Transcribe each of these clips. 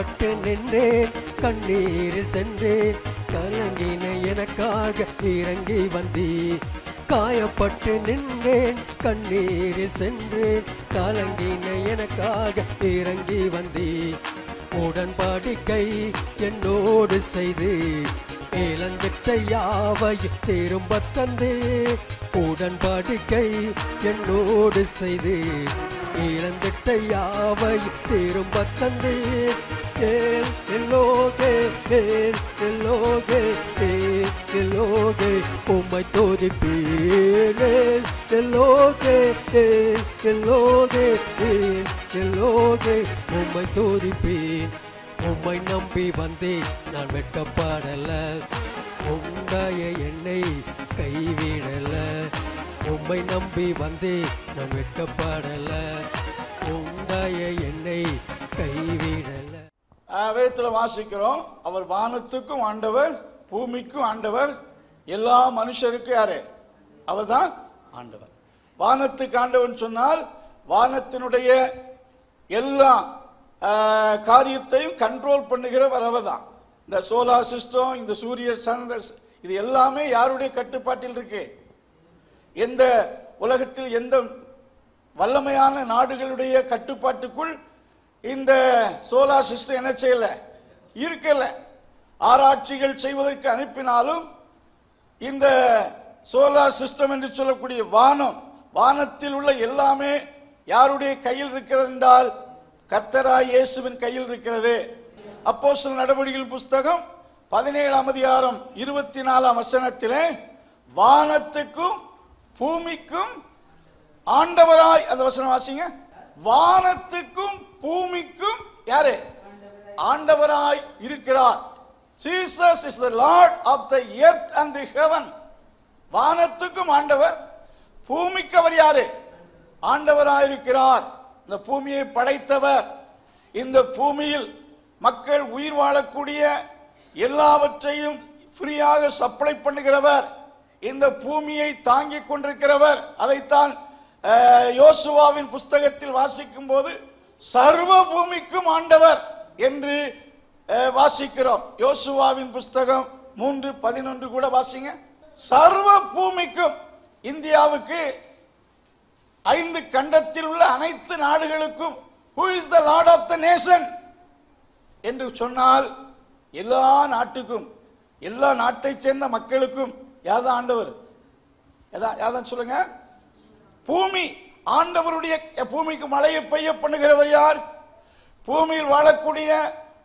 காயப்பட்டு நின்றேன், கண்ணீரில் சென்றேன், கலங்கின எனக்காக இறங்கி வந்தீர். காயப்பட்டு நின்றேன், கண்ணீரில் சென்றேன், கலங்கின எனக்காக இறங்கி வந்தீர். உடன்படிக்கை என்னோடு செய்து இழந்திட்ட யாவையும் திரும்ப தந்து. உடன்படிக்கை என்னோடு செய்து இழந்திட்ட யாவையும் திரும்ப தந்து. உம்மை துதிப்பேன், உம்மை துதிப்பேன். உம்மை நம்பி வந்தேன், நான் வெட்கப்படல, உம்முடைய என்னை கைவிடல. உம்மை நம்பி வந்தேன், நான் வெட்கப்படல, உம்முடைய என்னை கைவிடல. வேதத்தில் வாசிக்கிறோம், அவர் வானத்துக்கும் ஆண்டவர், பூமிக்கும் ஆண்டவர், எல்லா மனுஷருக்கும் யாரு? அவர் தான் ஆண்டவர். வானத்துக்கு ஆண்டவன் சொன்னால் வானத்தினுடைய எல்லா காரியத்தையும் கண்ட்ரோல் பண்ணுகிறவர் அவர் தான். இந்த சோலார் சிஸ்டம், இந்த சூரிய சந்திரன், இது எல்லாமே யாருடைய கட்டுப்பாட்டில் இருக்கு? எந்த உலகத்தில் எந்த வல்லமையான நாடுகளுடைய கட்டுப்பாட்டுக்குள் இந்த சோலார் சிஸ்டம் என்ன செய்யல, இருக்கல. ஆராய்ச்சிகள் செய்வதற்கு அனுப்பினாலும் இந்த சோலார் சிஸ்டம் என்று சொல்லக்கூடிய வானத்தில் உள்ள எல்லாமே யாருடைய கையில் இருக்கிறது என்றால் கர்த்தராகிய இயேசுவின் கையில் இருக்கிறது. அப்போஸ்தலர் நடவடிக்கைகள் புஸ்தகம் 17ஆம் அதிகாரம் 24ஆம் வசனத்திலே வானத்துக்கும் பூமிக்கும் ஆண்டவராய், அந்த வசனம் வாசிங்க. வானத்துக்கும் பூமிக்கும் யாரு? ஆண்டவராய் இருக்கிறார். Jesus is the Lord of the earth and the heaven. வானத்துக்கும் ஆண்டவர், பூமிக்கு அவர் யாரு? ஆண்டவராய் இருக்கிறார். இந்த பூமியை படைத்தவர், இந்த பூமியில் மக்கள் உயிர் வாழக்கூடிய எல்லாவற்றையும் ஃப்ரீயாக சப்ளை பண்ணுகிறவர், இந்த பூமியை தாங்கிக் கொண்டிருக்கிறவர். அதைத்தான் யோசுவாவின் புஸ்தகத்தில் வாசிக்கும் போது சர்வ பூமிக்கும் ஆண்டவர் என்று வாசிக்கிறோம். யோசுவாவின் புஸ்தகம் 3:11 கூட வாசிங்க. சர்வ பூமிக்கும், இந்தியாவுக்கு 5 கண்டத்தில் உள்ள அனைத்து நாடுகளுக்கும் who is the lord of the nation என்று சொன்னால் எல்லா நாட்டுக்கும், எல்லா நாட்டை சேர்ந்த மக்களுக்கும் யார்தான் ஆண்டவர்? யார்தான் சொல்லுங்க? பூமி. ஆண்டவருடைய பூமிக்கு மழையை பெய்ய பண்ணுகிறவர் யார்? பூமியில் வாழக்கூடிய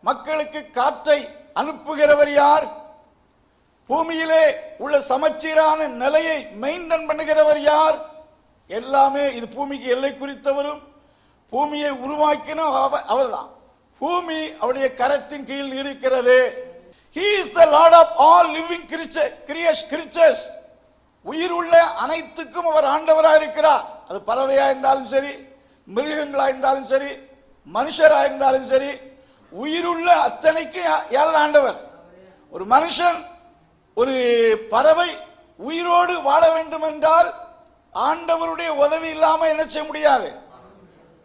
மக்களுக்கு காற்றை அனுப்புகிறவர் யார்? பூமியிலே உள்ள சமச்சீரான நிலையை மெயின்டைன் பண்ணுகிறவர் யார்? எல்லாமே இது பூமிக்கு எல்லை குறித்தவரும், பூமியை உருவாக்கினும் அவர்தான். பூமி அவருடைய கரத்தின் கீழ் இருக்கிறது. He is the Lord of all living creatures. உயிர் உள்ள அனைத்துக்கும் அவர் ஆண்டவராக இருக்கிறார். அது பறவையா இருந்தாலும் சரி, மிருகங்களா இருந்தாலும் சரி, மனுஷராக இருந்தாலும் சரி, உயிருள்ள அத்தனைக்கும் யார் ஆண்டவர்? ஒரு மனுஷன், ஒரு பறவை உயிரோடு வாழ வேண்டும் என்றால் ஆண்டவருடைய உதவி இல்லாம என்ன செய்ய முடியாது?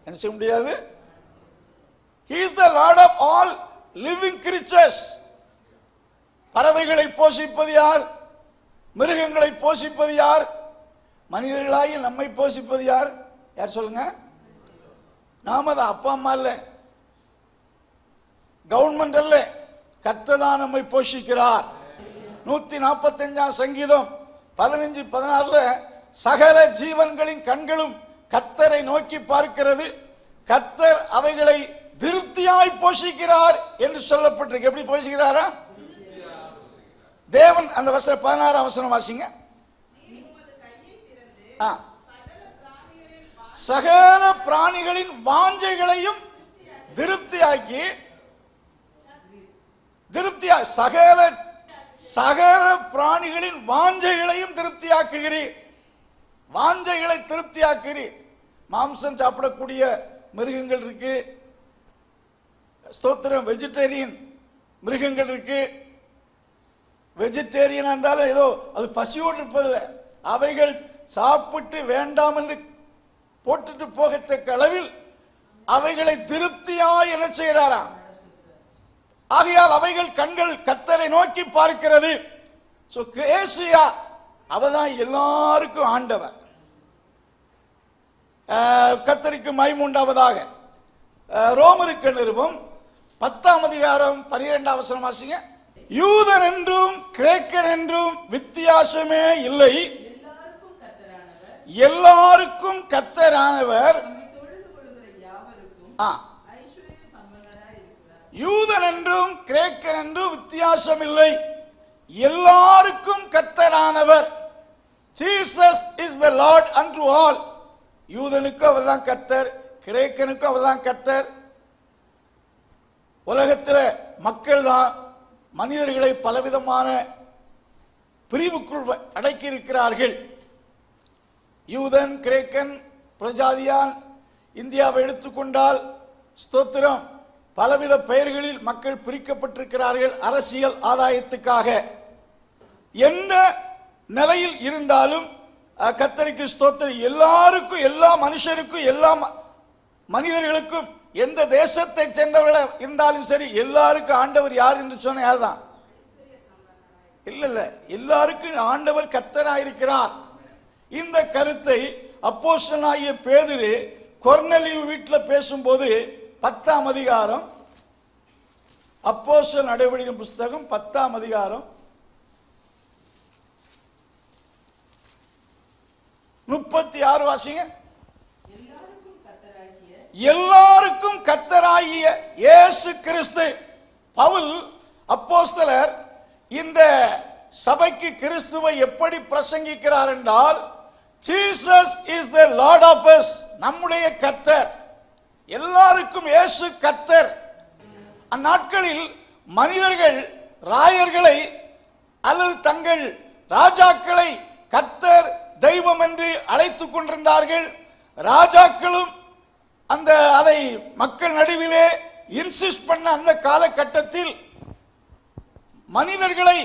என்ன செய்ய முடியாது? He is the Lord of all living creatures. பறவைகளை போஷிப்பது யார்? மிருகங்களை போஷிப்பது யார்? மனிதர்களாகி நம்மை போஷிப்பது யார்? யார் சொல்லுங்க? நாம தான். அப்பா அம்மா இல்ல, கவர்மெண்ட் அல்ல, கர்த்தர் தான் நம்மை போஷிக்கிறார். 145ஆம் சங்கீதம் 15-16 சகல ஜீவன்களின் கண்களும் கர்த்தரை நோக்கி பார்க்கிறது, கர்த்தர் அவைகளை திருப்தியாய் போஷிக்கிறார் என்று சொல்லப்பட்டிருக்கு. எப்படி போஷிக்கிறாரா? தேவன், அந்த வசனம் 16ஆம் வசனம் வாசிங்க. சகல பிராணிகளின் வாஞ்சைகளையும் திருப்தியாக்கி, சகல பிராணிகளின் வாஞ்சைகளையும் திருப்தியாக்குகிறீர். வாஞ்சைகளை திருப்தியாக்குகிறீர். மாம்சம் சாப்பிடக்கூடிய மிருகங்கள் இருக்கு, ஸ்தோத்திரம், வெஜிடேரியன் மிருகங்கள் இருக்கு. வெஜிடேரியன் என்றாலும் ஏதோ அது பசியோடு இருப்பதில்லை, அவைகள் சாப்பிட்டு வேண்டாம் என்று போட்டுட்டு போகத்தக்க அளவில் அவைகளை திருப்தியாய் என்ன செய்கிறாராம்? ஆகையால் அவைகள் கண்கள் கர்த்தரை நோக்கி பார்க்கிறது. சோ ஏசியா அவதான் எல்லாருக்கும் ஆண்டவர். கர்த்தருக்கு மகிமை உண்டாவதாக. ரோமருக்கு நிருபம் 10ஆம் அதிகாரம் 12ஆம் வசனம் வாசிங்க. யூதன் என்றும் கிரேக்கர் என்றும் வித்தியாசமே இல்லை, எல்லாருக்கும் கர்த்தரானவர். யூதன் என்றும் கிரேக்கர் என்றும் வித்தியாசம் இல்லை, எல்லாருக்கும் கர்த்தரானவர். Jesus is the Lord and all. யூதனுக்கும் அவர்தான் கர்த்தர், கிரேக்கனுக்கும் அவர்தான் கர்த்தர். உலகத்தில் மக்கள் தான் மனிதர்களை பலவிதமான பிரிவுக்குள் அடக்கி இருக்கிறார்கள். யூதன், கிரேக்கன், பிரஜாதியான். இந்தியாவை எடுத்துக்கொண்டால் ஸ்தோத்திரம், பலவித பெயர்களில் மக்கள் பிரிக்கப்பட்டிருக்கிறார்கள் அரசியல் ஆதாயத்துக்காக. எந்த நிலையில் இருந்தாலும் கர்த்தருக்கு ஸ்தோத்திரம். எல்லாருக்கும், எல்லா மனுஷருக்கும், எல்லா மனிதர்களுக்கும், எந்த தேசத்தை சேர்ந்தவர்கள் இருந்தாலும் சரி, எல்லாருக்கும் ஆண்டவர் யார் என்று சொன்ன யார்தான்? இல்ல, எல்லாருக்கும் ஆண்டவர் கர்த்தராயிருக்கிறார். இந்த கருத்தை அப்போஸ்தலனாகிய பேதுரு கொர்நேலியு வீட்டில் பேசும்போது 10ஆம் அதிகாரம், அப்போஸ்தலர் நடவடிக்கைகளின் புஸ்தகம் 10ஆம் அதிகாரம் 36 வாசிங்க. எல்லாருக்கும் கர்த்தராகிய இயேசு கிறிஸ்து. பவுல் அப்போஸ்தலர் இந்த சபைக்கு கிறிஸ்துவை எப்படி பிரசங்கிக்கிறார் என்றால், Jesus is the Lord of us, நம்முடைய கர்த்தர். எல்லாருக்கும் இயேசு கர்த்தர். அந்நாட்களில் மனிதர்கள் ராயர்களை அல்லது தங்கள் ராஜாக்களை கர்த்தர் தெய்வம் என்று அழைத்துக் கொண்டிருந்தார்கள். ராஜாக்களும் அதை மக்கள் நடுவிலே இன்சிஸ்ட் பண்ண அந்த காலகட்டத்தில் மனிதர்களை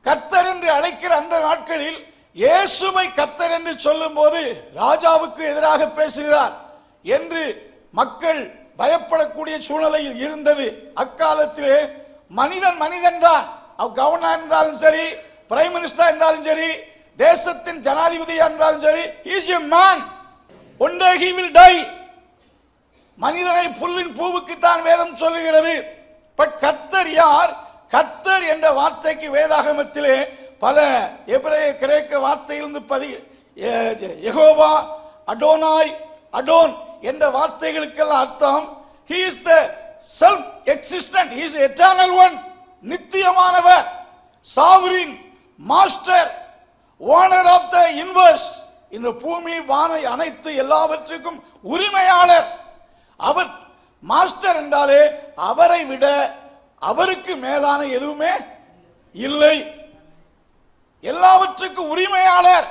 கர்த்தர் என்று அழைக்கிற அந்த நாட்களில் இயேசுவை கர்த்தர் என்று சொல்லும் போது ராஜாவுக்கு எதிராக பேசுகிறார் என்று மக்கள் பயப்படக்கூடிய சூழ்நிலையில் இருந்தது. அக்காலத்திலே மனிதன் தான், கவர்னர் இருந்தாலும் சரி, பிரைம் மினிஸ்டர் இருந்தாலும் சரி, தேசத்தின் ஜனாதிபதியா இருந்தாலும் சரி, is a man. One day he will tie. மனிதனை புல்லின் பூவுக்கு தான் வேதம் சொல்லுகிறது. பட் கர்த்தர் யார்? கர்த்தர் என்ற வார்த்தைக்கு வேதாகமத்திலே பல எபிரேய கிரேக்க வார்த்தையிலிருந்து யெகோவா, அடோனாய், அடோன் என்ற வார்த்தைகளுக்கெல்லாம் அர்த்தம் he is the self existent, he is eternal one, நித்தியமானவர், sovereign, master, owner of the universe. இந்த பூமி, வானை, அனைத்து எல்லாவற்றுக்கும் உரிமையாளர் அவர். மாஸ்டர் என்றாலே அவரை விட அவருக்கு மேலான எதுவுமே இல்லை. எல்லாவற்றுக்கும் உரிமையாளர்.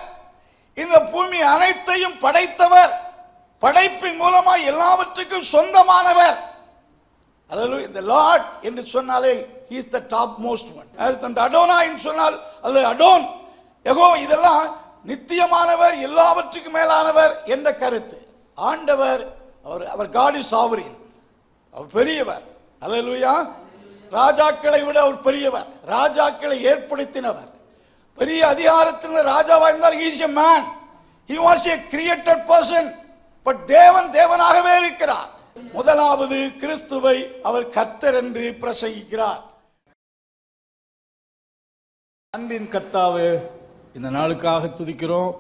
இந்த பூமி அனைத்தையும் படைத்தவர். படைப்பின் மூலமாக எல்லாவற்றுக்கும் சொந்தமானவர். Hallelujah. The Lord என்று சொன்னாலே he is the top most one. அந்த அடோனா என்று சொன்னால் அல்ல அடோன், யெகோவா, இதெல்லாம் நித்தியமானவர், எல்லாவற்றுக்கும் மேலானவர் என்ற கருத்து. ஆண்டவர் அவர் God is sovereign. அவர் பெரியவர். ஹல்லேலூயா. ராஜாக்களை விட அவர் பெரியவர். ராஜாக்களை ஏற்படுத்தினவர். பெரிய அதிகாரத்தில் ராஜாவா இருந்தால் he is a man. He was a created person. But தேவனாகவே இருக்கிறார். முதலாவது கிறிஸ்துவை அவர் கர்த்தர் என்று பிரசங்கிக்கிறார். அன்பின் கர்த்தாவே, இந்த நாளுக்காக துதிக்கிறோம்.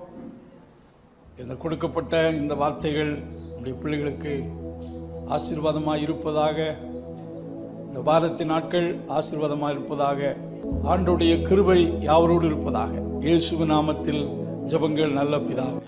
இந்த கொடுக்கப்பட்ட இந்த வார்த்தைகள் நம்முடைய பிள்ளைகளுக்கு ஆசீர்வாதமாக இருப்பதாக, இந்த வாரத்தின் நாட்கள் ஆசீர்வாதமாக இருப்பதாக, ஆண்டவருடைய கிருபை யாவரோடு இருப்பதாக. இயேசுவின் நாமத்தில் ஜெபங்கள் நல்ல பிதாவே.